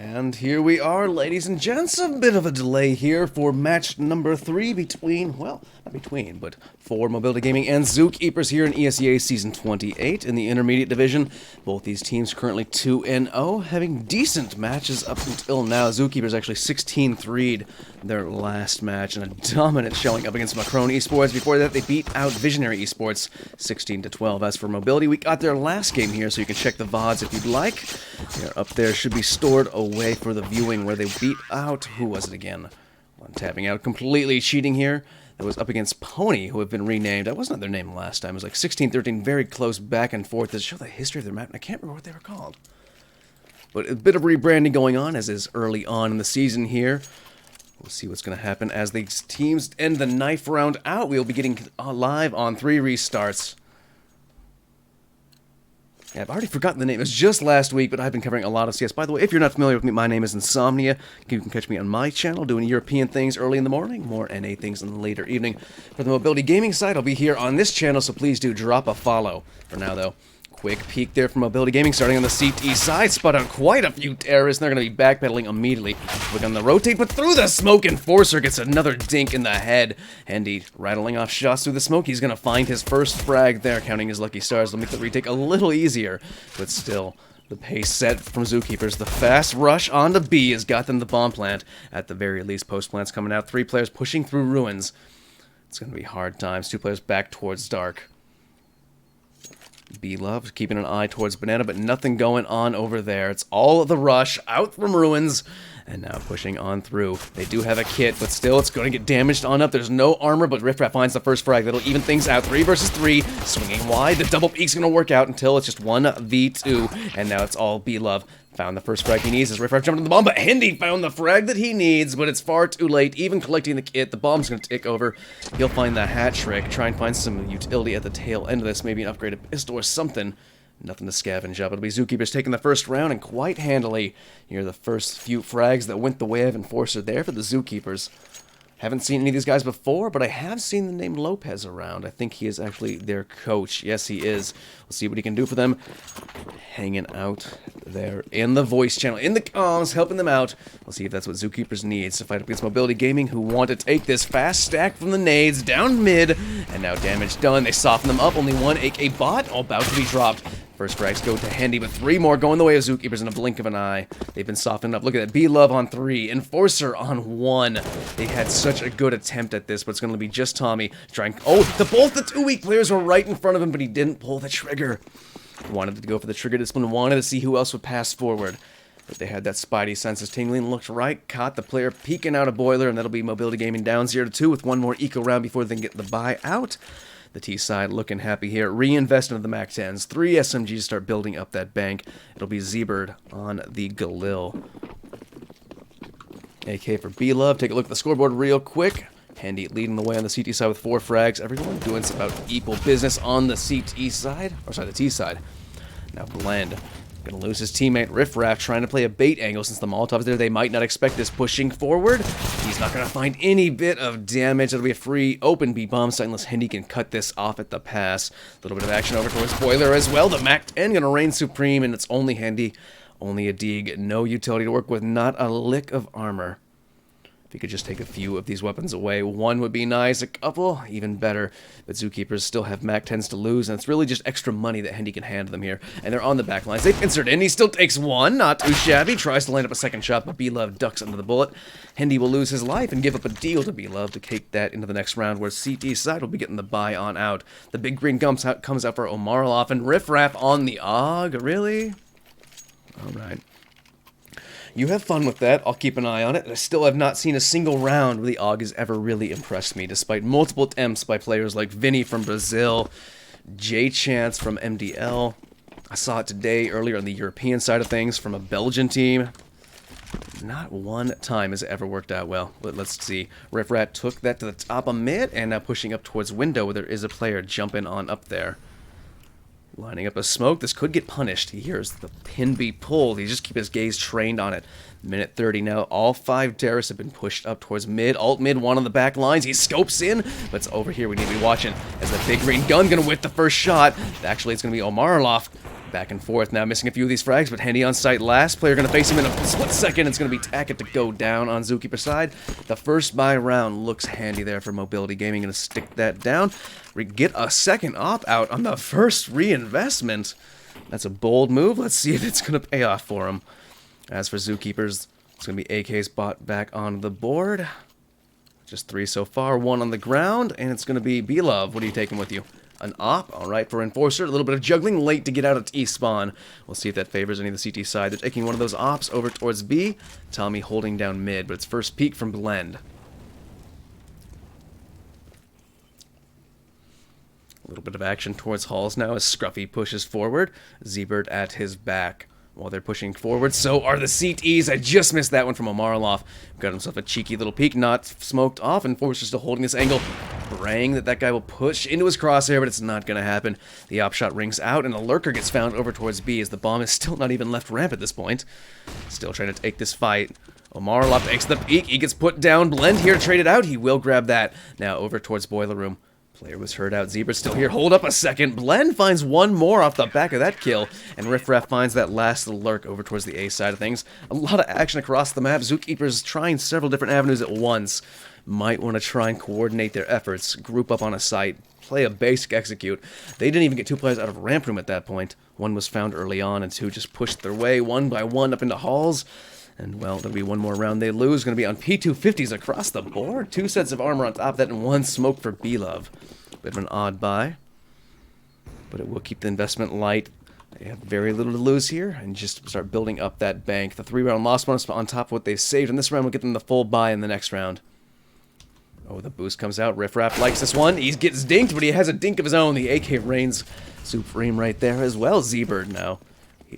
And here we are, ladies and gents. A bit of a delay here for match number 3 between, well, not between, but for Mobility Gaming and zooKeepers here in ESEA Season 28 in the Intermediate Division. Both these teams currently 2-0, having decent matches up until now. zooKeepers actually 16-3'd their last match and a dominant showing up against Macron Esports. Before that, they beat out Visionary Esports 16-12. As for Mobility, we got their last game here, so you can check the VODs if you'd like. They're up there, should be stored away for the viewing, where they beat out, who was it again? One tapping out, completely cheating here. That was up against Pony, who have been renamed. That wasn't their name last time. It was like 16-13, very close back and forth to show the history of their map. And I can't remember what they were called. But a bit of rebranding going on, as is early on in the season here. We'll see what's going to happen as these teams end the knife round out. We'll be getting live on 3 restarts. Yeah, I've already forgotten the name. It was just last week, but I've been covering a lot of CS. By the way, if you're not familiar with me, my name is Insomnia. You can catch me on my channel doing European things early in the morning, more NA things in the later evening. For the Mobility Gaming side, I'll be here on this channel, so please do drop a follow. For now, though, quick peek there from Mobility Gaming, starting on the CT side. Spot on quite a few terrorists, and they're going to be backpedaling immediately. Click on the rotate, but through the smoke, Enforcer gets another dink in the head. Handy rattling off shots through the smoke. He's going to find his first frag there, counting his lucky stars. It'll make the retake a little easier, but still, the pace set from zooKeepers. The fast rush onto B has got them the bomb plant. At the very least, post plant's coming out. 3 players pushing through ruins. It's going to be hard times. 2 players back towards dark. B-Love keeping an eye towards Banana, but nothing going on over there. It's all the rush out from ruins, and now pushing on through. They do have a kit, but still it's going to get damaged on up. There's no armor, but Riffraff finds the first frag. That'll even things out. 3 versus 3, swinging wide. The double peek's going to work out until it's just 1v2, and now it's all B-Love. Found the first frag he needs as Riffraff jumped on the bomb, but Hendy found the frag that he needs, but it's far too late. Even collecting the kit, the bomb's going to tick over. He'll find the hat trick, try and find some utility at the tail end of this, maybe an upgraded pistol or something. Nothing to scavenge up. It'll be zooKeepers taking the first round, and quite handily. Here are the first few frags that went the way of Enforcer there for the zooKeepers. Haven't seen any of these guys before, but I have seen the name Lopez around. I think he is actually their coach. Yes, he is. We'll see what he can do for them. Hanging out there in the voice channel, in the comms, helping them out. We'll see if that's what zooKeepers needs to fight up against Mobility Gaming, who want to take this fast stack from the nades down mid. And now damage done. They soften them up. Only 1 AK bot about to be dropped. First frags go to Handy, but 3 more going the way of zooKeepers in a blink of an eye. They've been softened up. Look at that. B-Love on 3. Enforcer on 1. They had such a good attempt at this, but it's going to be just Tommy trying. Oh, both the 2 weak players were right in front of him, but he didn't pull the trigger. Wanted to go for the trigger discipline. Wanted to see who else would pass forward. But they had that spidey senses tingling. Looked right. Caught the player peeking out a boiler, and that'll be Mobility Gaming down 0-2 with 1 more eco round before they can get the buy out. The T side looking happy here. Reinvest into the Mac 10s. 3 SMGs start building up that bank. It'll be Zebird on the Galil. AK for B-Love. Take a look at the scoreboard real quick. Handy leading the way on the CT side with 4 frags. Everyone doing about equal business on the CT side. Or sorry, the T side. Now Blend. Gonna lose his teammate Riffraff, trying to play a bait angle since the Molotov's there. They might not expect this. Pushing forward. He's not gonna find any bit of damage. It'll be a free open B bomb site unless Hendy can cut this off at the pass. A little bit of action over towards Boiler as well. The Mac 10 gonna reign supreme, and it's only Handy. Only a dig. No utility to work with. Not a lick of armor. If he could just take a few of these weapons away, 1 would be nice, a couple, even better. But zooKeepers still have Mac 10s to lose, and it's really just extra money that Hendy can hand them here. And they're on the back lines. They've inserted in. He still takes 1, not too shabby. Tries to line up a second shot, but B-Love ducks under the bullet. Hendy will lose his life and give up a deal to B-Love to take that into the next round, where CT side will be getting the buy on out. The big green comes out for Omarloff, and Riffraff on the AUG. Really? Alright. You have fun with that. I'll keep an eye on it. I still have not seen a single round where the AUG has ever really impressed me, despite multiple attempts by players like Vinny from Brazil, J-Chance from MDL. I saw it today, earlier on the European side of things, from a Belgian team. Not one time has it ever worked out well. But let's see. Riffraff took that to the top of mid, and now pushing up towards window, where there is a player jumping on up there. Lining up a smoke. This could get punished. He hears the pin be pulled. He just keep his gaze trained on it. Minute 30 now. All 5 terrorists have been pushed up towards mid. Alt mid, 1 on the back lines. He scopes in, but it's over here. We need to be watching as the big green gun gonna whip the first shot. Actually, it's gonna be Omarloff Back and forth now, missing a few of these frags, but Hendy on site last. Player gonna face him in a split second. It's gonna be Tackett to go down on Zookeeper side. The first buy round looks handy there for Mobility Gaming. Gonna stick that down. We get a second op out on the first reinvestment. That's a bold move. Let's see if it's gonna pay off for him. As for Zookeepers, it's gonna be AK's bot back on the board. Just 3 so far, 1 on the ground, and it's gonna be B-Love. What are you taking with you? An op, alright, for Enforcer. A little bit of juggling late to get out of T spawn. We'll see if that favors any of the CT side. They're taking one of those ops over towards B. Tommy holding down mid, but it's first peek from Blend. A little bit of action towards Halls now as Scruffy pushes forward. Z-Bird at his back. While they're pushing forward, so are the CTs. I just missed that one from Omarlov. Got himself a cheeky little peek, not smoked off. Enforcer still holding this angle. Praying that guy will push into his crosshair, but it's not going to happen. The op shot rings out, and a lurker gets found over towards B as the bomb is still not even left ramp at this point. Still trying to take this fight. Omarlov takes the peek. He gets put down. Blend here to trade it out. He will grab that. Now over towards Boiler Room. Player was hurt out. Zebra's still here. Hold up a second. Blend finds one more off the back of that kill. And Riff Raff finds that last little lurk over towards the A side of things. A lot of action across the map. Zookeepers trying several different avenues at once. Might want to try and coordinate their efforts. Group up on a site. Play a basic execute. They didn't even get 2 players out of ramp room at that point. 1 was found early on and 2 just pushed their way 1 by 1 up into halls. And, well, there'll be 1 more round they lose. Going to be on P250s across the board. 2 sets of armor on top of that and 1 smoke for B-Love. Bit of an odd buy. But it will keep the investment light. They have very little to lose here. And just start building up that bank. The 3-round loss bonus on top of what they've saved. And this round will get them the full buy in the next round. Oh, the boost comes out. Riff Raff likes this one. He gets dinked, but he has a dink of his own. The AK reigns supreme right there as well. Z-Bird now.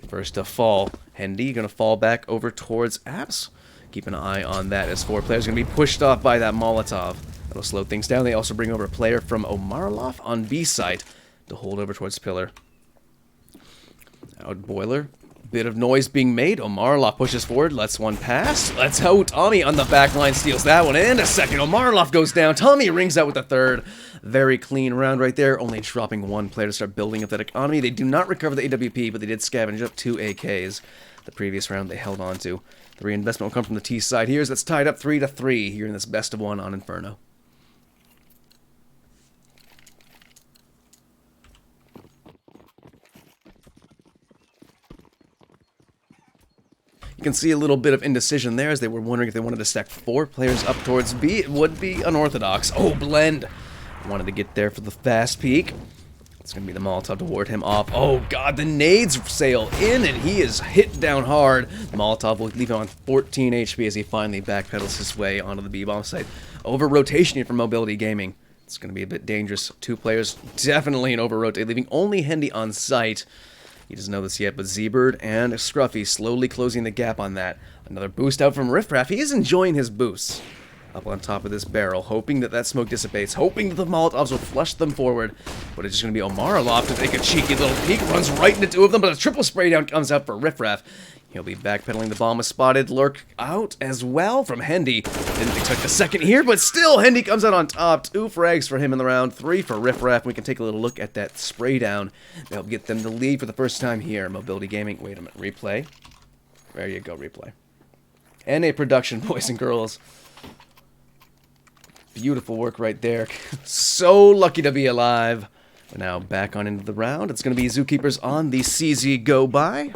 First to fall. Hendy going to fall back over towards Apps. Keep an eye on that as 4 players going to be pushed off by that Molotov. That'll slow things down. They also bring over a player from Omarlov on B side to hold over towards Pillar. Out Boiler. Bit of noise being made. Omarlov pushes forward, lets one pass. Let's go. Tommy on the back line steals that one. And a second. Omarlov goes down. Tommy rings out with a third. Very clean round right there. Only dropping 1 player to start building up that economy. They do not recover the AWP, but they did scavenge up 2 AKs. The previous round they held on to. The reinvestment will come from the T side here. So that's tied up 3-3 here in this best of 1 on Inferno. You can see a little bit of indecision there as they were wondering if they wanted to stack 4 players up towards B. It would be unorthodox. Oh, Blend wanted to get there for the fast peek. It's going to be the Molotov to ward him off. Oh, God, the nades sail in, and he is hit down hard. The Molotov will leave him on 14 HP as he finally backpedals his way onto the B-bomb site. Over-rotation here for Mobility Gaming. It's going to be a bit dangerous. 2 players definitely an over-rotate, leaving only Hendy on site. He doesn't know this yet, but Z-Bird and Scruffy slowly closing the gap on that. Another boost out from Riff Raff. He is enjoying his boosts. Up on top of this barrel, hoping that smoke dissipates, hoping that the Molotovs will flush them forward. But it's just going to be Omarlov to take a cheeky little peek, runs right into 2 of them, but a triple spray down comes out for Riff Raff. He'll be backpedaling. The bomb is spotted. Lurk out as well from Hendy. Didn't expect a second here, but still, Hendy comes out on top. 2 frags for him in the round, 3 for Riff Raff. We can take a little look at that spray down. That'll get them the lead for the first time here. Mobility Gaming. Wait a minute. Replay. There you go. Replay. NA production, boys and girls. Beautiful work right there. So lucky to be alive. We're now back on into the round. It's going to be Zookeepers on the CZ go by.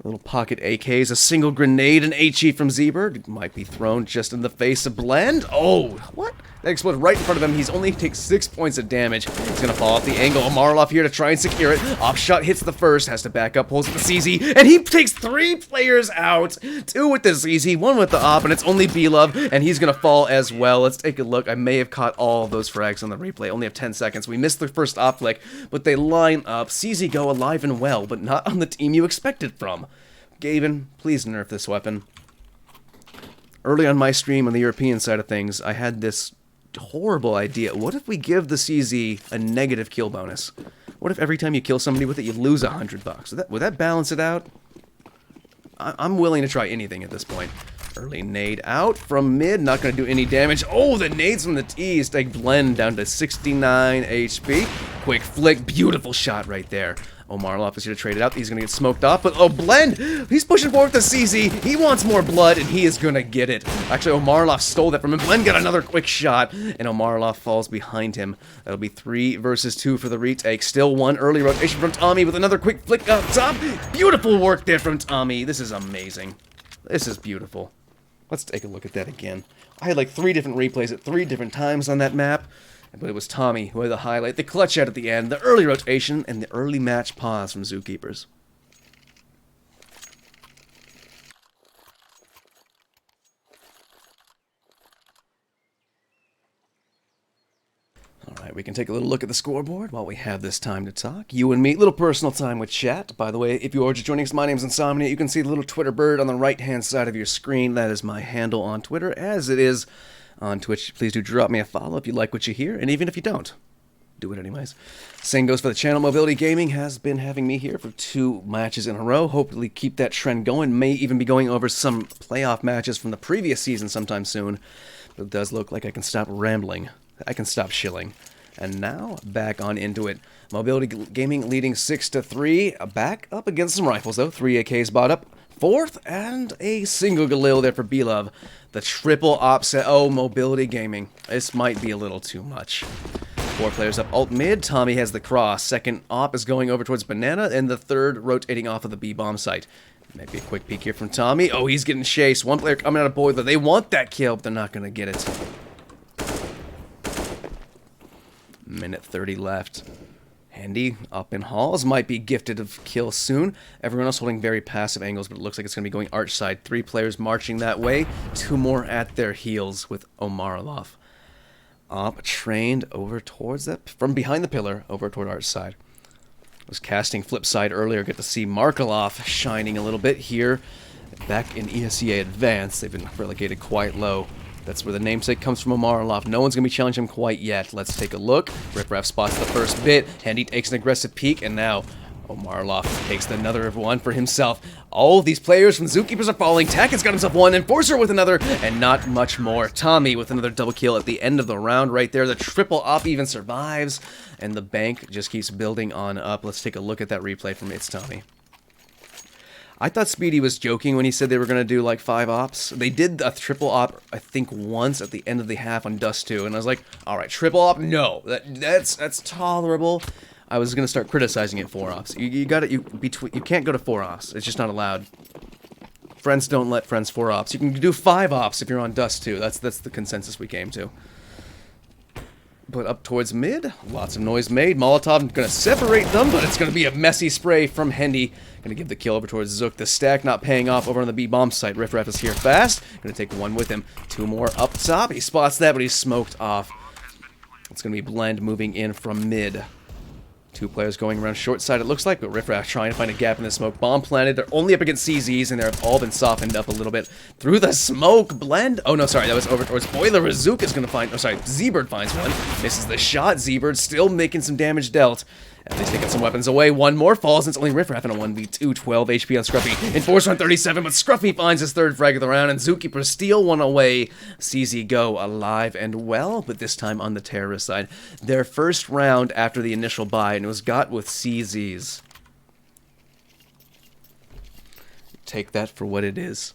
Little pocket AKs, a single grenade, an HE from Z-Bird. Might be thrown just in the face of Blend. Oh, what? That exploded right in front of him. He's only takes 6 points of damage. He's gonna fall off the angle. Omarlov here to try and secure it. Off shot hits the first, has to back up, pulls at the CZ, and he takes 3 players out. 2 with the CZ, 1 with the op, and it's only B-Love, and he's gonna fall as well. Let's take a look. I may have caught all of those frags on the replay. Only have 10 seconds. We missed the first op flick, but they line up. CZ go alive and well, but not on the team you expected from. Gaben, please nerf this weapon. Early on my stream on the European side of things, I had this horrible idea. What if we give the CZ a negative kill bonus? What if every time you kill somebody with it, you lose $100? Would that balance it out? I'm willing to try anything at this point. Early nade out from mid, not going to do any damage. Oh, the nades from the T's take Blend down to 69 HP. Quick flick, beautiful shot right there. Omarlov is here to trade it out. He's going to get smoked off, but oh, Blend! He's pushing forward to CZ. He wants more blood, and he is going to get it. Actually, Omarlov stole that from him. Blend got another quick shot, and Omarlov falls behind him. That'll be 3 versus 2 for the retake. Still one early rotation from Tommy with another quick flick up top. Beautiful work there from Tommy. This is amazing. This is beautiful. Let's take a look at that again. I had like 3 different replays at 3 different times on that map. But it was Tommy who had the highlight, the clutch out at the end, the early rotation, and the early match pause from zooKeepers. Alright, we can take a little look at the scoreboard while we have this time to talk. You and me, little personal time with chat. By the way, if you are just joining us, my name's Insomnia. You can see the little Twitter bird on the right-hand side of your screen. That is my handle on Twitter, as it is on Twitch. Please do drop me a follow if you like what you hear, and even if you don't, do it anyways. Same goes for the channel. Mobility Gaming has been having me here for 2 matches in a row. Hopefully keep that trend going. May even be going over some playoff matches from the previous season sometime soon. But it does look like I can stop rambling. I can stop shilling. And now, back on into it. Mobility Gaming leading 6-3. Back up against some rifles, though. 3 AKs bought up. 4th, and a single Galil there for B-Love. The triple opset. Oh, Mobility Gaming. This might be a little too much. 4 players up alt mid. Tommy has the cross. Second op is going over towards Banana, and the third rotating off of the B-bomb site. Maybe a quick peek here from Tommy. Oh, he's getting chased. 1 player coming out of boiler. They want that kill, but they're not going to get it. Minute 30 left. Handy up in halls, might be gifted of kill soon. Everyone else holding very passive angles, but it looks like it's going to be going arch side. 3 players marching that way, 2 more at their heels with Omarlov. Op trained over towards that, from behind the pillar, over toward arch side. Was casting flip side earlier, get to see Markelov shining a little bit here. Back in ESEA Advanced, they've been relegated quite low. That's where the namesake comes from, Omarlov. No one's going to be challenging him quite yet. Let's take a look. Riffraff spots the first bit. Handy takes an aggressive peek, and now Omarlov takes another one for himself. All of these players from zooKeepers are falling. Taket's got himself one, Enforcer with another, and not much more. Tommy with another double kill at the end of the round right there. The triple op even survives, and the bank just keeps building on up. Let's take a look at that replay from It's Tommy. I thought Speedy was joking when he said they were going to do like 5 ops. They did a triple op, I think, once at the end of the half on Dust 2, and I was like, alright, triple op? No, that's tolerable. I was going to start criticizing it 4 ops. You can't go to 4 ops. It's just not allowed. Friends don't let friends 4 ops. You can do 5 ops if you're on Dust 2. That's the consensus we came to. But up towards mid, lots of noise made. Molotov going to separate them, but it's going to be a messy spray from Hendy. Going to give the kill over towards Zook. The stack not paying off over on the B-bomb site. Riffraff is here fast. Going to take 1 with him. 2 more up top. He spots that, but he's smoked off. It's going to be Blend moving in from mid. 2 players going around short side, it looks like, but Riffraff trying to find a gap in the smoke. Bomb planted. They're only up against CZs, and they've all been softened up a little bit. Through the smoke, Blend. Oh, no, sorry, that was over towards Boiler. Zook is going to find. Oh, sorry, Z-Bird finds one. Misses the shot. Z-Bird still making some damage dealt. And they've taken some weapons away. 1 more falls, and it's only Riffraff in a 1v2. 12 HP on Scruffy. Enforcer on 37, but Scruffy finds his 3rd frag of the round, and zooKeepers steal 1 away. CZ go alive and well, but this time on the terrorist side. Their first round after the initial buy, and it was got with CZs. Take that for what it is.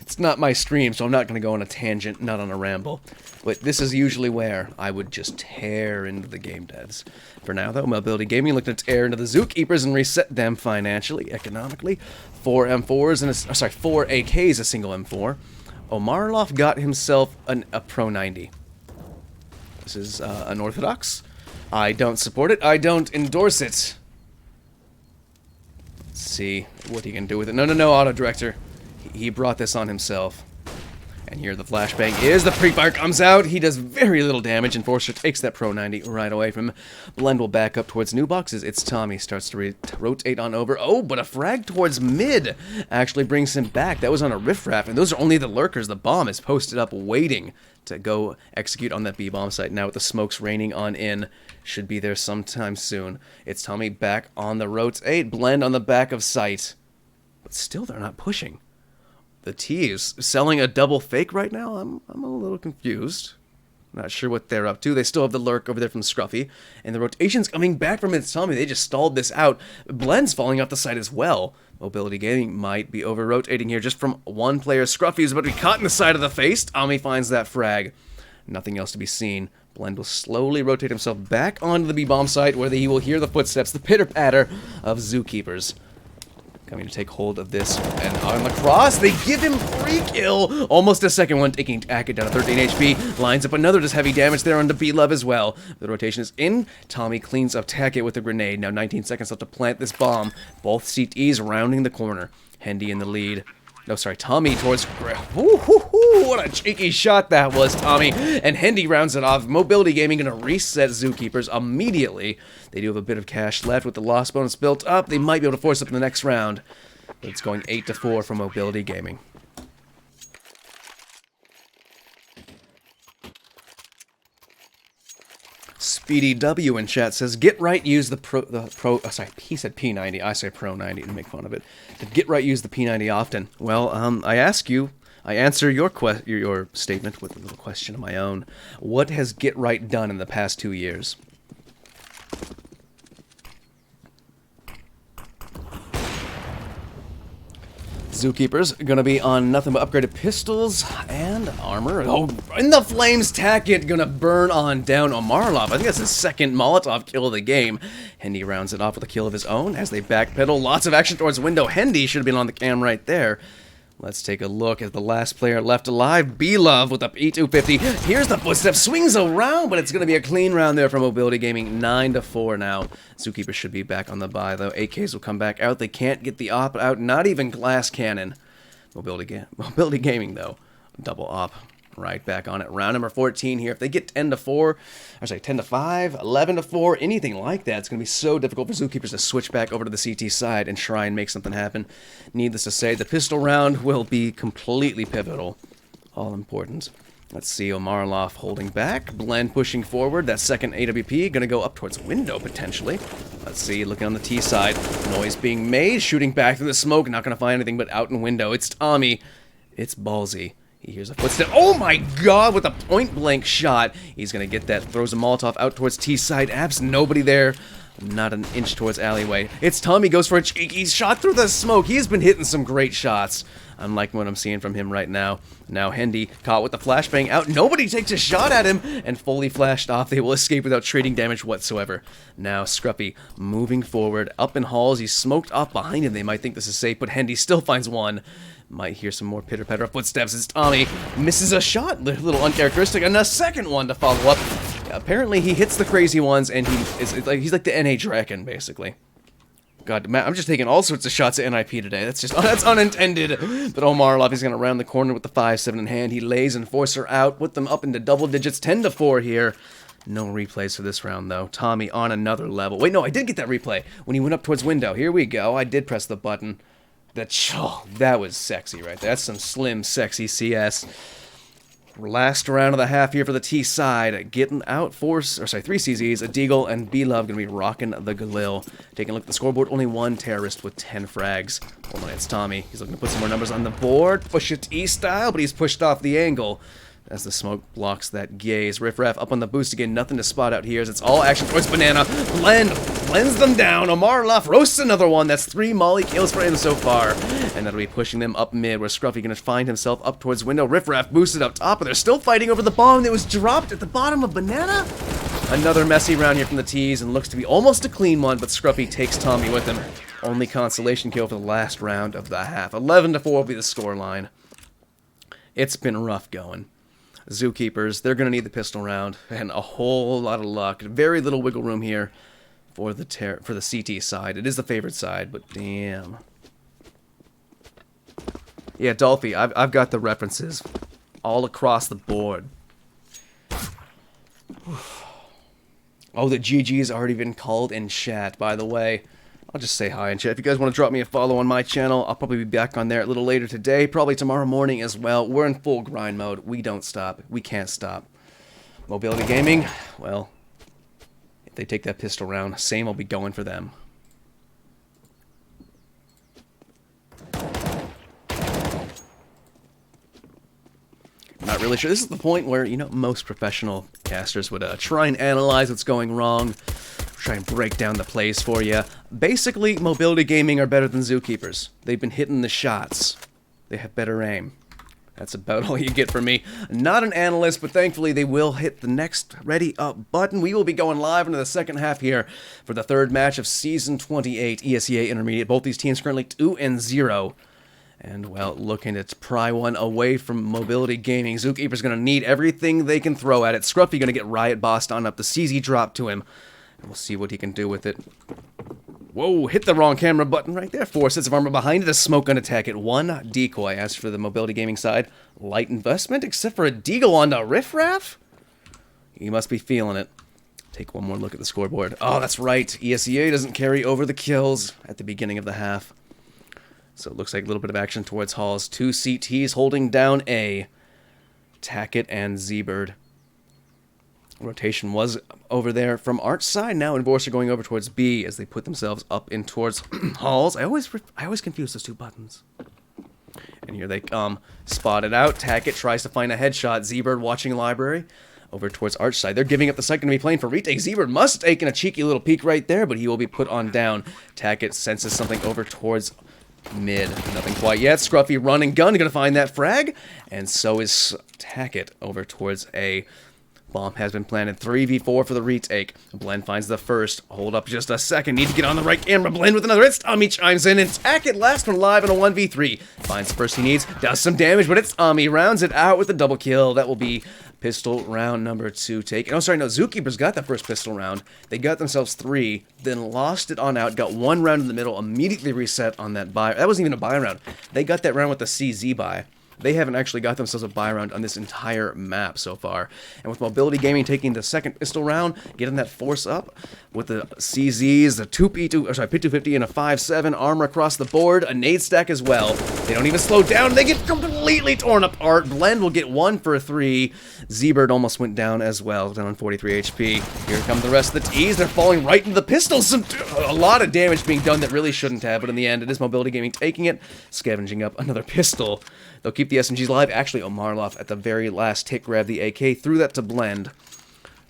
It's not my stream, so I'm not going to go on a tangent, not on a ramble. But this is usually where I would just tear into the game devs. For now, though, Mobility Gaming looked to tear into the zooKeepers and reset them financially, economically. 4 M4s and 4 AKs, a single M4. Omarlov got himself a Pro 90. This is unorthodox. I don't support it. I don't endorse it. Let's see what he can do with it. No, auto director. He brought this on himself. And here the flashbang is. The pre-fire comes out. He does very little damage. Enforcer takes that Pro 90 right away from him. Blend will back up towards new boxes. It's Tommy. Starts to rotate on over. Oh, but a frag towards mid actually brings him back. That was on a riffraff. And those are only the lurkers. The bomb is posted up waiting to go execute on that B-bomb site. Now with the smokes raining on in. Should be there sometime soon. It's Tommy back on the rotate. Blend on the back of site. But still they're not pushing. the T is selling a double fake right now. I'm a little confused. Not sure what they're up to. They still have the lurk over there from Scruffy. And the rotation's coming back from its Tommy. They just stalled this out. Blend's falling off the side as well. Mobility Gaming might be over-rotating here just from one player. Scruffy is about to be caught in the side of the face. Tommy finds that frag. Nothing else to be seen. Blend will slowly rotate himself back onto the B-bomb site where he will hear the footsteps, the pitter-patter of zookeepers. Coming to take hold of this, and on the cross, they give him free kill. Almost a second one, taking Tackett down to 13 HP. Lines up another, does heavy damage there on the B-Love as well. The rotation is in. Tommy cleans up Tackett with a grenade. Now 19 seconds left to plant this bomb. Both CTs rounding the corner. Hendy in the lead. No, sorry, Tommy towards... What a cheeky shot that was, Tommy. And Hendy rounds it off. Mobility Gaming going to reset zookeepers immediately. They do have a bit of cash left with the loss bonus built up. They might be able to force up in the next round. But it's going 8-4 for Mobility Gaming. Speedy W in chat says, "Get right, use the pro." Sorry, he said P90. I say Pro 90 to make fun of it. Get right, use the P90 often. Well, I answer your statement with a little question of my own. What has Get Right done in the past 2 years? Zookeepers gonna be on nothing but upgraded pistols and armor. Oh, in the flames, Tackett gonna burn on down Omarlov. I think that's his second Molotov kill of the game. Hendy rounds it off with a kill of his own as they backpedal. Lots of action towards the window. Hendy should have been on the cam right there. Let's take a look at the last player left alive, B-Love with a P250. Here's the footstep, swings around, but it's going to be a clean round there for Mobility Gaming, 9-4 now. Zookeeper should be back on the bye, though. AKs will come back out. They can't get the op out, not even Glass Cannon. Mobility Gaming, though, double op. Right back on it. Round number 14 here. If they get 10-4, or sorry, 10-5, 11-4, anything like that, it's going to be so difficult for Zookeepers to switch back over to the CT side and try and make something happen. Needless to say, the pistol round will be completely pivotal. All important. Let's see, Omarlov holding back. Blend pushing forward. That second AWP going to go up towards window, potentially. Let's see, looking on the T side. Noise being made. Shooting back through the smoke. Not going to find anything but out in window. It's Tommy. It's ballsy. He hears a footstep. Oh my god, with a point-blank shot. He's going to get that. Throws a Molotov out towards T-side. Abs, nobody there. Not an inch towards alleyway. It's Tommy, goes for a cheeky shot through the smoke. He's been hitting some great shots. I'm liking what I'm seeing from him right now. Now Hendy caught with the flashbang out. Nobody takes a shot at him and fully flashed off. They will escape without trading damage whatsoever. Now Scruffy moving forward. Up in halls. He's smoked off behind him. They might think this is safe, but Hendy still finds one. Might hear some more pitter-patter footsteps as Tommy misses a shot. A little uncharacteristic. And a second one to follow up. Apparently he hits the crazy ones and he's like the NA Draken, basically. God, Matt, I'm just taking all sorts of shots at NIP today. That's unintended. But Omarlov is going to round the corner with the 5-7 in hand. He lays Enforcer out, put them up into double digits, 10-4 here. No replays for this round, though. Tommy on another level. Wait, no, I did get that replay when he went up towards window. Here we go. I did press the button. That was sexy right there. That's some slim, sexy CS. Last round of the half here for the T side. Getting out 3 CZs, a Deagle, and B-Love going to be rocking the Galil. Taking a look at the scoreboard, only one terrorist with 10 frags. Hold on, it's Tommy. He's looking to put some more numbers on the board. Push it E-style, but he's pushed off the angle as the smoke blocks that gaze. Riff Raff up on the boost again. Nothing to spot out here as it's all action towards Banana. Blends them down. Omarlov roasts another one. That's 3 molly kills for him so far. And that'll be pushing them up mid, where Scruffy going to find himself up towards window. Riff Raff boosted up top, but they're still fighting over the bomb that was dropped at the bottom of Banana. Another messy round here from the T's, and looks to be almost a clean one, but Scruffy takes Tommy with him. Only consolation kill for the last round of the half. 11-4 will be the scoreline. It's been rough going. Zookeepers, they're going to need the pistol round and a whole lot of luck. Very little wiggle room here for the CT side. It is the favored side, but damn. Yeah, Dolphy, I've got the references all across the board. Oh, the GG's already been called in chat, by the way. I'll just say hi in chat. If you guys want to drop me a follow on my channel, I'll probably be back on there a little later today, probably tomorrow morning as well. We're in full grind mode. We don't stop. We can't stop. Mobility Gaming, well, if they take that pistol round, same will be going for them. really sure. This is the point where, you know, most professional casters would try and analyze what's going wrong, try and break down the plays for you. Basically, Mobility Gaming are better than zooKeepers. They've been hitting the shots. They have better aim. That's about all you get from me. Not an analyst, but thankfully they will hit the next ready up button. We will be going live into the second half here for the third match of Season 28 ESEA Intermediate. Both these teams currently 2-0. And, well, looking to pry one away from Mobility Gaming. zooKeeper's going to need everything they can throw at it. Scruffy going to get Riot bossed on up. The CZ drop to him. And we'll see what he can do with it. Whoa, hit the wrong camera button right there. 4 sets of armor behind it. A smoke gun attack at 1 decoy. As for the Mobility Gaming side, light investment, except for a deagle on the riffraff? He must be feeling it. Take one more look at the scoreboard. Oh, that's right. ESEA doesn't carry over the kills at the beginning of the half. So it looks like a little bit of action towards Halls. 2 CTs holding down A. Tackett and Z-Bird. Rotation was over there from Art's side. Now Enforcer going over towards B as they put themselves up in towards Halls. I always confuse those 2 buttons. And here they come. Spotted out. Tackett tries to find a headshot. Z-Bird watching library. Over towards Arch side. They're giving up the second to be playing for retake. Z-Bird must have taken a cheeky little peek right there, but he will be put on down. Tackett senses something over towards mid. Nothing quite yet. Scruffy running gun. Gonna find that frag. And so is Tackett over towards A. Bomb has been planted. 3v4 for the retake. Blend finds the first. Hold up just a second. Need to get on the right camera. Blend with another. It's Tommy chimes in. And Tackett last one live in a 1v3. Finds the first he needs. Does some damage, but it's Tommy. Rounds it out with a double kill. That will be pistol round number 2 taken. Oh, sorry, no. zooKeepers got that first pistol round. They got themselves 3. Then lost it on out. Got 1 round in the middle. Immediately reset on that buy. That wasn't even a buy round. They got that round with the CZ buy. They haven't actually got themselves a buy round on this entire map so far. And with Mobility Gaming taking the second pistol round, getting that force up with the CZs, the P250 and a 5.7 armor across the board, a nade stack as well. They don't even slow down. They get completely torn apart. Blend will get 1 for 3. Z-Bird almost went down as well, down on 43 HP. Here come the rest of the T's. They're falling right into the pistols. A lot of damage being done that really shouldn't have, but in the end, it is Mobility Gaming taking it, scavenging up another pistol. They'll keep the SMGs alive. Actually, Omarlov at the very last tick grabbed the AK, threw that to Blend.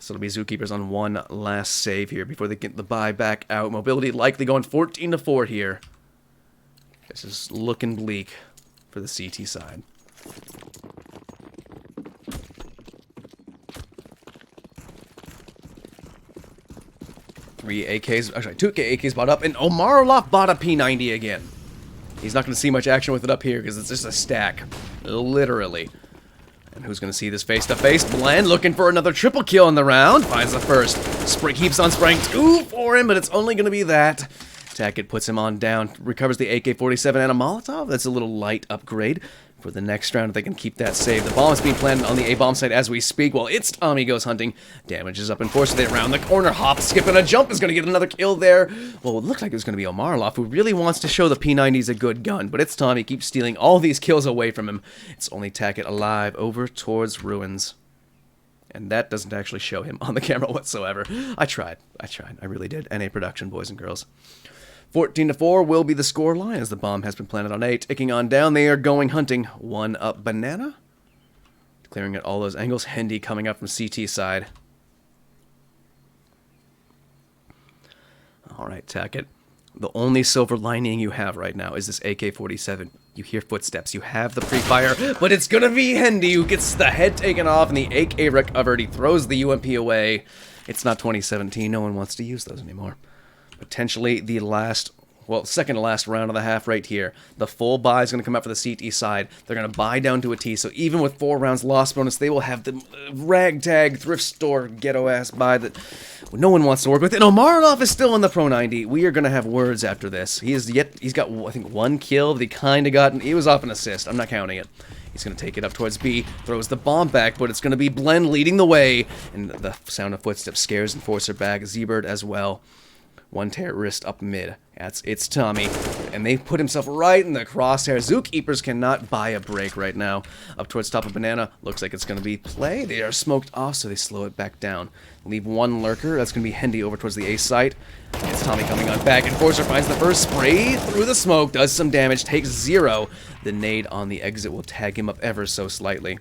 So it'll be zooKeepers on one last save here before they get the buy back out. Mobility likely going 14-4 here. This is looking bleak for the CT side. Three AKs, actually 2 AKs bought up, and Omarlov bought a P90 again. He's not going to see much action with it up here because it's just a stack. Literally. And who's going to see this face-to-face? Blend looking for another triple kill in the round. Finds the first. Spring keeps on spraying 2 for him, but it's only going to be that. Tackett puts him on down. Recovers the AK-47 and a Molotov. That's a little light upgrade for the next round if they can keep that safe. The bomb is being planted on the A-bomb site as we speak while it's Tommy goes hunting. Damage is up in force. They around the corner. Hop, skip, and a jump is going to get another kill there. Well, it looked like it was going to be Omarlov, who really wants to show the P90's a good gun, but it's Tommy. Keeps stealing all these kills away from him. It's only Tackett alive over towards Ruins. And that doesn't actually show him on the camera whatsoever. I tried. I really did. NA production, boys and girls. 14-4 will be the score line as the bomb has been planted on A. Ticking on down, they are going hunting. 1 up Banana. Clearing at all those angles. Hendy coming up from CT side. Alright, Tackett. The only silver lining you have right now is this AK-47. You hear footsteps. You have the pre-fire, but it's gonna be Hendy who gets the head taken off and the AK recovered. He throws the UMP away. It's not 2017. No one wants to use those anymore. Potentially the last, well, second to last round of the half right here. The full buy is going to come out for the CT side. They're going to buy down to a T, so even with 4 rounds lost bonus, they will have the ragtag thrift store ghetto-ass buy that no one wants to work with. And Omarlov is still in the Pro 90. We are going to have words after this. He's got, I think, 1 kill that he kind of got, and he was off an assist. I'm not counting it. He's going to take it up towards B, throws the bomb back, but it's going to be Blend leading the way, and the sound of footsteps scares Enforcer back. Z-Bird as well. 1 terrorist up mid. It's Tommy. And they put himself right in the crosshair. zooKeepers cannot buy a break right now. Up towards top of Banana. Looks like it's going to be play. They are smoked off, so they slow it back down. Leave 1 lurker. That's going to be Hendy over towards the A site. It's Tommy coming on back. Enforcer finds the first spray through the smoke. Does some damage. Takes 0. The nade on the exit will tag him up ever so slightly.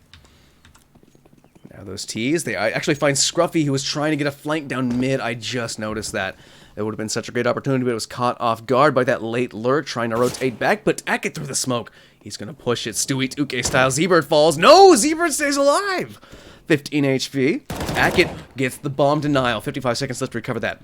Now those T's, they actually find Scruffy, who was trying to get a flank down mid. I just noticed that. It would have been such a great opportunity, but it was caught off guard by that late lurk, trying to rotate back, but Tackett through the smoke. He's going to push it. Stewie 2K style. Z-Bird falls. No! Z-Bird stays alive! 15 HP. Tackett gets the bomb denial. 55 seconds left to recover that.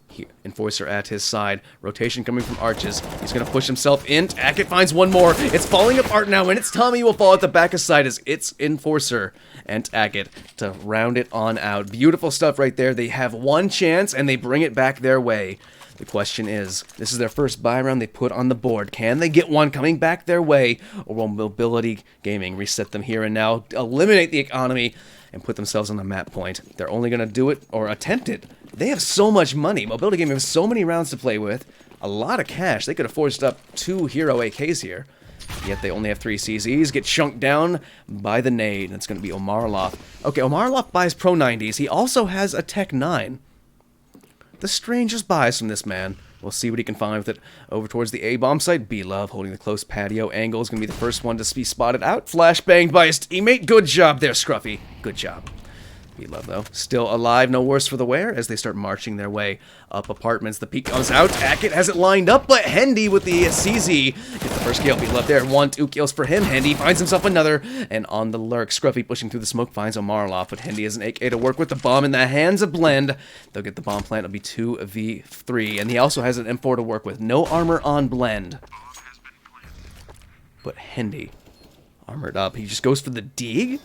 Here, Enforcer at his side. Rotation coming from Arches. He's going to push himself in. Tackett finds one more. It's falling apart now, and it's Tommy who will fall at the back of side as it's Enforcer and Tackett to round it on out. Beautiful stuff right there. They have one chance, and they bring it back their way. The question is, this is their first buy round they put on the board. Can they get one coming back their way, or will Mobility Gaming reset them here and now, eliminate the economy, and put themselves on the map point? They're only going to do it, or attempt it. They have so much money. Mobility Gaming has so many rounds to play with, a lot of cash. They could have forged up 2 hero AKs here. Yet they only have 3 CZs, get chunked down by the nade, and it's going to be Omarloff. Okay, Omarloff buys Pro 90s. He also has a Tech 9. The strangest buys from this man. We'll see what he can find with it. Over towards the A-bomb site, B-Love holding the close patio angle is going to be the first one to be spotted out. Flashbanged by his teammate. Good job there, Scruffy. Good job. B-Love, though, still alive, no worse for the wear, as they start marching their way up apartments. The peek comes out. Tackett has it lined up, but Hendy with the CZ gets the first kill. B-Love there. 1-2 kills for him. Hendy finds himself another, and on the lurk, Scruffy pushing through the smoke finds Omarloff, but Hendy has an AK to work with. The bomb in the hands of Blend. They'll get the bomb plant. It'll be 2v3, and he also has an M4 to work with. No armor on Blend, but Hendy armored up. He just goes for the dig.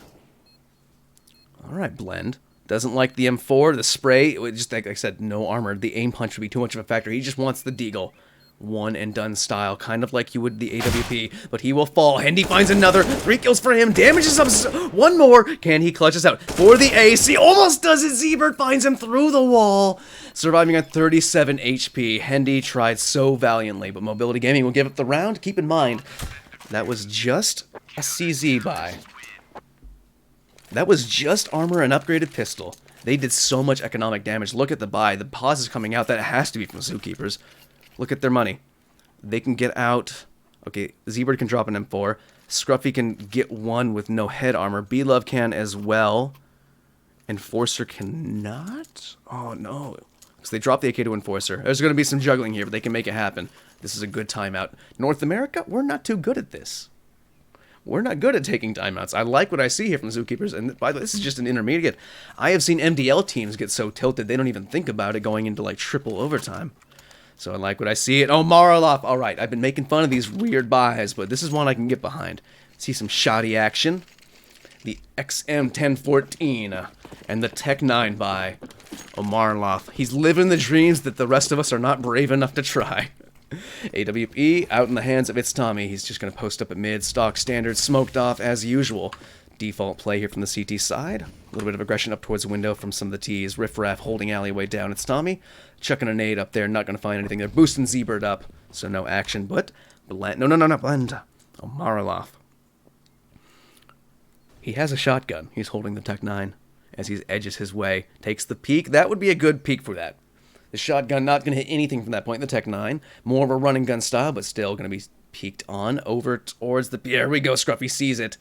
Alright, Blend. Doesn't like the M4, the spray. Just like I said, no armor. The aim punch would be too much of a factor. He just wants the deagle. One and done style, kind of like you would the AWP. But he will fall. Hendy finds another. 3 kills for him. Damages up. One more. Can he clutch us out? For the ace. He almost does it. Z-Bird finds him through the wall. Surviving on 37 HP. Hendy tried so valiantly, but Mobility Gaming will give up the round. Keep in mind, that was just a CZ buy. That was just armor and upgraded pistol. They did so much economic damage. Look at the buy. The pause is coming out. That has to be from zooKeepers. Look at their money. They can get out. Okay, Z-Bird can drop an M4. Scruffy can get one with no head armor. B-Love can as well. Enforcer cannot? Oh, no. So they drop the AK to Enforcer. There's going to be some juggling here, but they can make it happen. This is a good timeout. North America, we're not too good at this. We're not good at taking timeouts. I like what I see here from zooKeepers, and by the way, this is just an intermediate. I have seen MDL teams get so tilted they don't even think about it going into like triple overtime. So I like what I see. Oh, Marloff. All right, I've been making fun of these weird buys, but this is one I can get behind. See some shoddy action. The XM1014 and the Tech 9 buy. Omarloff. He's living the dreams that the rest of us are not brave enough to try. AWP out in the hands of It's Tommy. He's just going to post up at mid. Stock standard, smoked off as usual. Default play here from the CT side. A little bit of aggression up towards the window from some of the T's. Riff-raff holding alleyway down. It's Tommy. Chucking a nade up there. Not going to find anything. They're boosting Z-Bird up. So no action. But Blend. No, Blend. Omarloff. He has a shotgun. He's holding the Tech 9 as he edges his way. Takes the peek. That would be a good peek for that. The shotgun not going to hit anything from that point. The Tech 9, more of a running gun style, but still going to be peeked on over towards the... There we go. Scruffy sees it.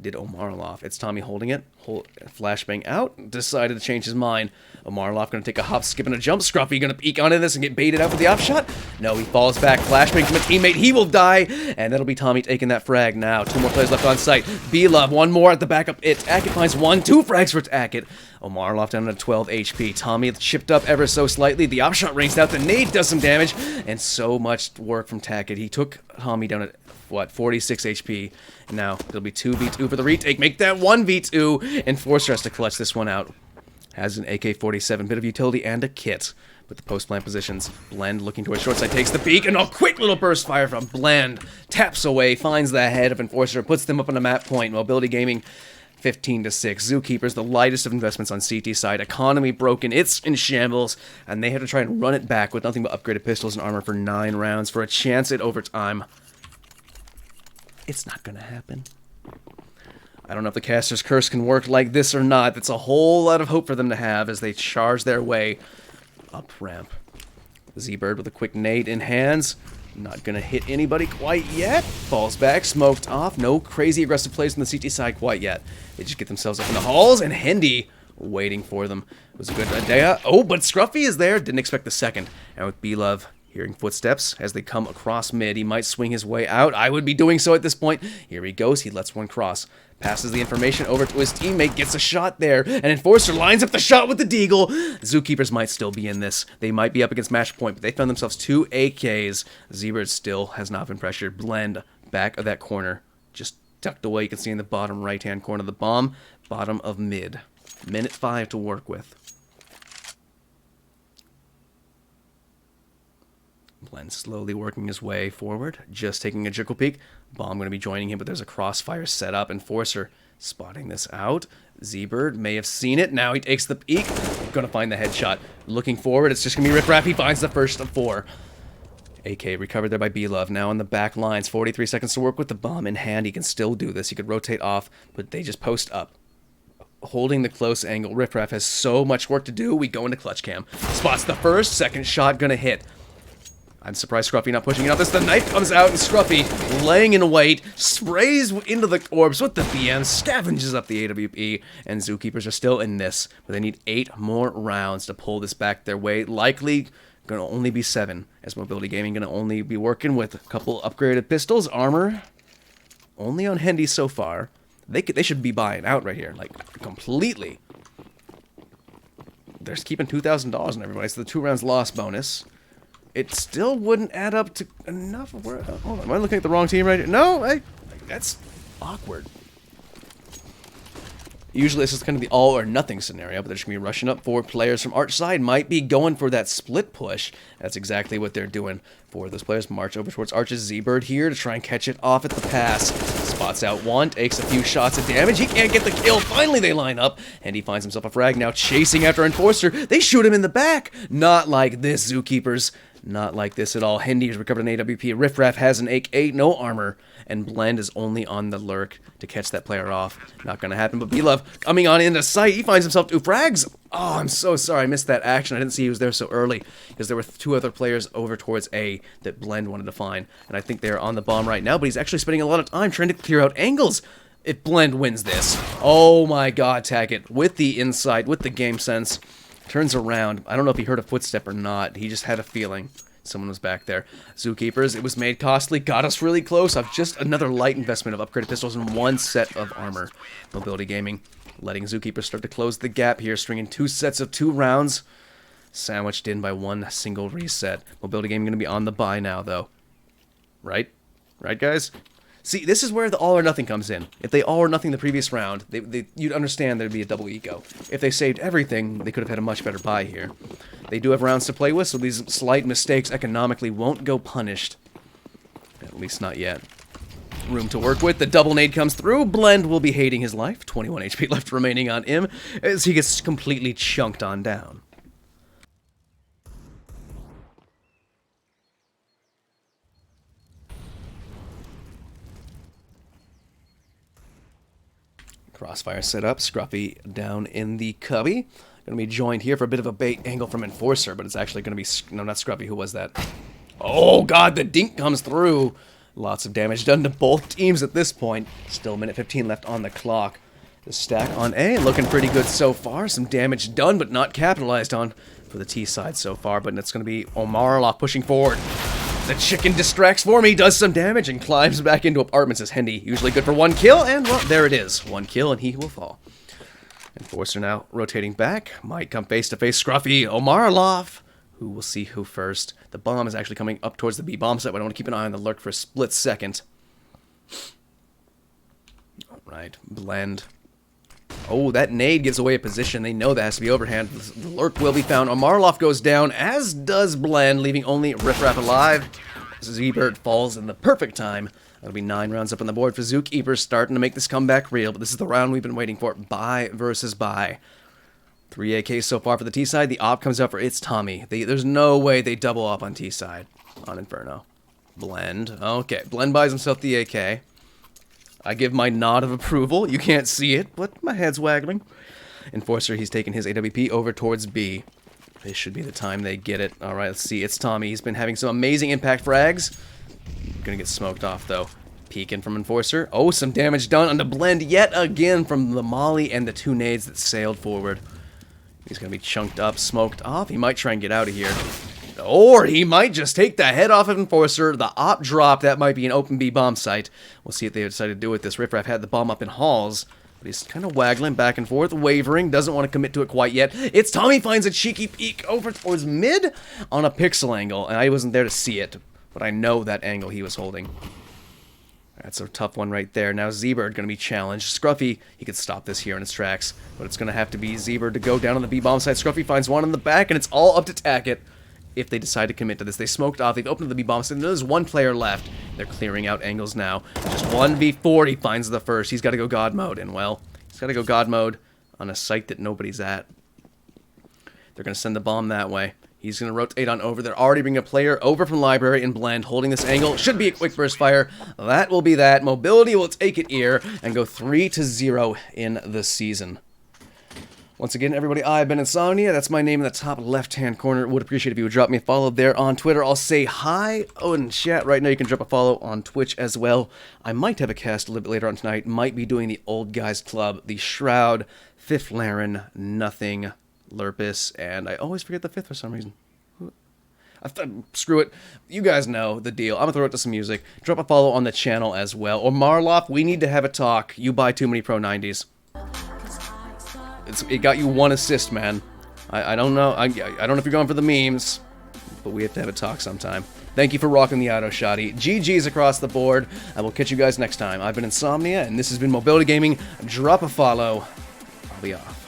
Did Omarloff. It's Tommy holding it. Flashbang out. Decided to change his mind. Omarloff going to take a hop, skip, and a jump. Scruffy going to peek onto this and get baited out with the offshot. No, he falls back. Flashbang from a teammate. He will die. And that'll be Tommy taking that frag now. 2 more players left on site. B-Love. 1 more at the backup. Tackett finds 1. 2 frags for Tackett. Omarloff down to 12 HP. Tommy chipped up ever so slightly. The offshot rings out. The nade does some damage. And so much work from Tackett. He took Tommy down at, what, 46 HP. And now it'll be 2v2 for the retake. Make that 1v2. Enforcer has to clutch this one out. Has an AK-47, bit of utility, and a kit. With the post-plant positions, Blend looking towards short side, takes the peek, and a quick little burst fire from Blend. Taps away, finds the head of Enforcer, puts them up on a map point. Mobility Gaming 15-6. zooKeepers, the lightest of investments on CT side. Economy broken, it's in shambles, and they have to try and run it back with nothing but upgraded pistols and armor for 9 rounds for a chance at overtime. It's not gonna happen. I don't know if the caster's curse can work like this or not. That's a whole lot of hope for them to have as they charge their way up ramp. Z-Bird with a quick nade in hands. Not gonna hit anybody quite yet. Falls back, smoked off. No crazy aggressive plays from the CT side quite yet. They just get themselves up in the halls, and Hendy waiting for them. It was a good idea. Oh, but Scruffy is there. Didn't expect the second. And with B-Love hearing footsteps as they come across mid, he might swing his way out. I would be doing so at this point. Here he goes. He lets one cross. Passes the information over to his teammate. Gets a shot there. And Enforcer lines up the shot with the deagle. Zookeepers might still be in this. They might be up against match point, but they found themselves 2 AKs. Z-Bird still has not been pressured. Blend back of that corner. Just tucked away. You can see in the bottom right-hand corner of the bomb. Bottom of mid. Minute 5 to work with. Blend slowly working his way forward, just taking a jiggle peek. Bomb going to be joining him, but there's a crossfire set up. Enforcer spotting this out. Z-Bird may have seen it. Now he takes the peek. Going to find the headshot. Looking forward, it's just going to be Riff Raff. He finds the first of 4. AK recovered there by B-Love. Now on the back lines, 43 seconds to work with the bomb in hand. He can still do this. He could rotate off, but they just post up. Holding the close angle. Riff Raff has so much work to do. We go into clutch cam. Spots the first. Second shot going to hit. I'm surprised Scruffy not pushing it up. This the knife comes out and Scruffy laying in wait, sprays into the orbs with the BM, scavenges up the AWP, and Zookeepers are still in this, but they need 8 more rounds to pull this back their way. Likely gonna only be 7, as Mobility Gaming gonna only be working with a couple upgraded pistols, armor, only on Hendy so far. They should be buying out right here, like completely. They're keeping $2,000 on everybody, so the 2 rounds loss bonus. It still wouldn't add up to enough. Hold on, am I looking at the wrong team right here? No, that's awkward. Usually this is kind of the all or nothing scenario, but they're just going to be rushing up. 4 players from Arch side might be going for that split push. That's exactly what they're doing. 4 of those players march over towards Arch's Z-Bird here to try and catch it off at the pass. Spots out one, takes a few shots of damage. He can't get the kill. Finally they line up, and he finds himself a frag now chasing after Enforcer. They shoot him in the back. Not like this, Zookeepers. Not like this at all. Hendy has recovered an AWP. Riff Raff has an AK, no armor. And Blend is only on the lurk to catch that player off. Not going to happen, but B-Love coming on into sight. He finds himself 2 frags. Oh, I'm so sorry I missed that action. I didn't see he was there so early because there were 2 other players over towards A that Blend wanted to find. And I think they're on the bomb right now, but he's actually spending a lot of time trying to clear out angles. If Blend wins this. Oh my god, Taggett. With the insight, with the game sense. Turns around. I don't know if he heard a footstep or not. He just had a feeling someone was back there. Zookeepers, it was made costly. Got us really close off just another light investment of upgraded pistols and 1 set of armor. Mobility Gaming letting Zookeepers start to close the gap here, stringing 2 sets of 2 rounds. Sandwiched in by 1 single reset. Mobility Gaming going to be on the buy now, though. Right? Right, guys? See, this is where the all or nothing comes in. If they all or nothing the previous round, you'd understand there'd be a double eco. If they saved everything, they could have had a much better buy here. They do have rounds to play with, so these slight mistakes economically won't go punished. At least not yet. Room to work with. The double nade comes through. Blend will be hating his life. 21 HP left remaining on him as he gets completely chunked on down. Crossfire set up, Scruffy down in the cubby. Going to be joined here for a bit of a bait angle from Enforcer, but it's actually going to be... No, not Scruffy. Who was that? Oh, God, the dink comes through. Lots of damage done to both teams at this point. Still a minute 15 left on the clock. The stack on A looking pretty good so far. Some damage done, but not capitalized on for the T side so far. But it's going to be Omarloff pushing forward. The chicken distracts for me, does some damage, and climbs back into apartments as Hendy. Usually good for 1 kill, and, well, there it is. 1 kill, and he will fall. Enforcer now rotating back. Might come face-to-face. Scruffy, Omarloff. Who will see who first. The bomb is actually coming up towards the B bomb set, but I want to keep an eye on the lurk for a split second. Alright, Blend. Oh, that nade gives away a position. They know that has to be overhand. The lurk will be found. Omarloff goes down, as does Blend, leaving only Riff Raff alive. Z-Bird falls in the perfect time. That'll be 9 rounds up on the board for Zookeepers, starting to make this comeback real. But this is the round we've been waiting for. Buy versus buy. 3 AKs so far for the T side. The op comes out for It's Tommy. There's no way they double up on T side on Inferno. Blend. Okay, Blend buys himself the AK. I give my nod of approval. You can't see it, but my head's waggling. Enforcer, he's taking his AWP over towards B. This should be the time they get it. All right, let's see. It's Tommy. He's been having some amazing impact frags. Gonna get smoked off, though. Peeking from Enforcer. Oh, some damage done on the blend yet again from the Molly and the 2 nades that sailed forward. He's gonna be chunked up, smoked off. He might try and get out of here. Or he might just take the head off of Enforcer. The op drop, that might be an open B bomb site. We'll see what they decide to do with this. Riffraff had the bomb up in halls, but he's kind of waggling back and forth, wavering, doesn't want to commit to it quite yet. It's Tommy finds a cheeky peek over towards mid on a pixel angle, and I wasn't there to see it, but I know that angle he was holding. That's a tough one right there. Now Z-Bird going to be challenged. Scruffy, he could stop this here in its tracks, but it's going to have to be Z-Bird to go down on the B-bomb side. Scruffy finds one in the back, and it's all up to Tackett if they decide to commit to this. They smoked off. They've opened the B-bomb side. There's 1 player left. They're clearing out angles now. Just 1v4. He finds the first. He's got to go God mode, and well, he's got to go God mode on a site that nobody's at. They're going to send the bomb that way. He's going to rotate on over. They're already bringing a player over from Library and Blend, holding this angle. Should be a quick burst fire. That will be that. Mobility will take it here and go 3-0 in the season. Once again, everybody, I've been Insomnia. That's my name in the top left-hand corner. Would appreciate if you would drop me a follow there on Twitter. I'll say hi. Oh, in chat right now, you can drop a follow on Twitch as well. I might have a cast a little bit later on tonight. Might be doing the Old Guys Club, the Shroud, Fifth Laren, Nothing, Lurpus, and I always forget the 5th for some reason. Screw it. You guys know the deal. I'm going to throw it to some music. Drop a follow on the channel as well. Or Marloff, we need to have a talk. You buy too many Pro 90s. It got you 1 assist, man. I don't know. I don't know if you're going for the memes, but we have to have a talk sometime. Thank you for rocking the auto shotty. GG's across the board. I will catch you guys next time. I've been Insomnia, and this has been Mobility Gaming. Drop a follow. I'll be off.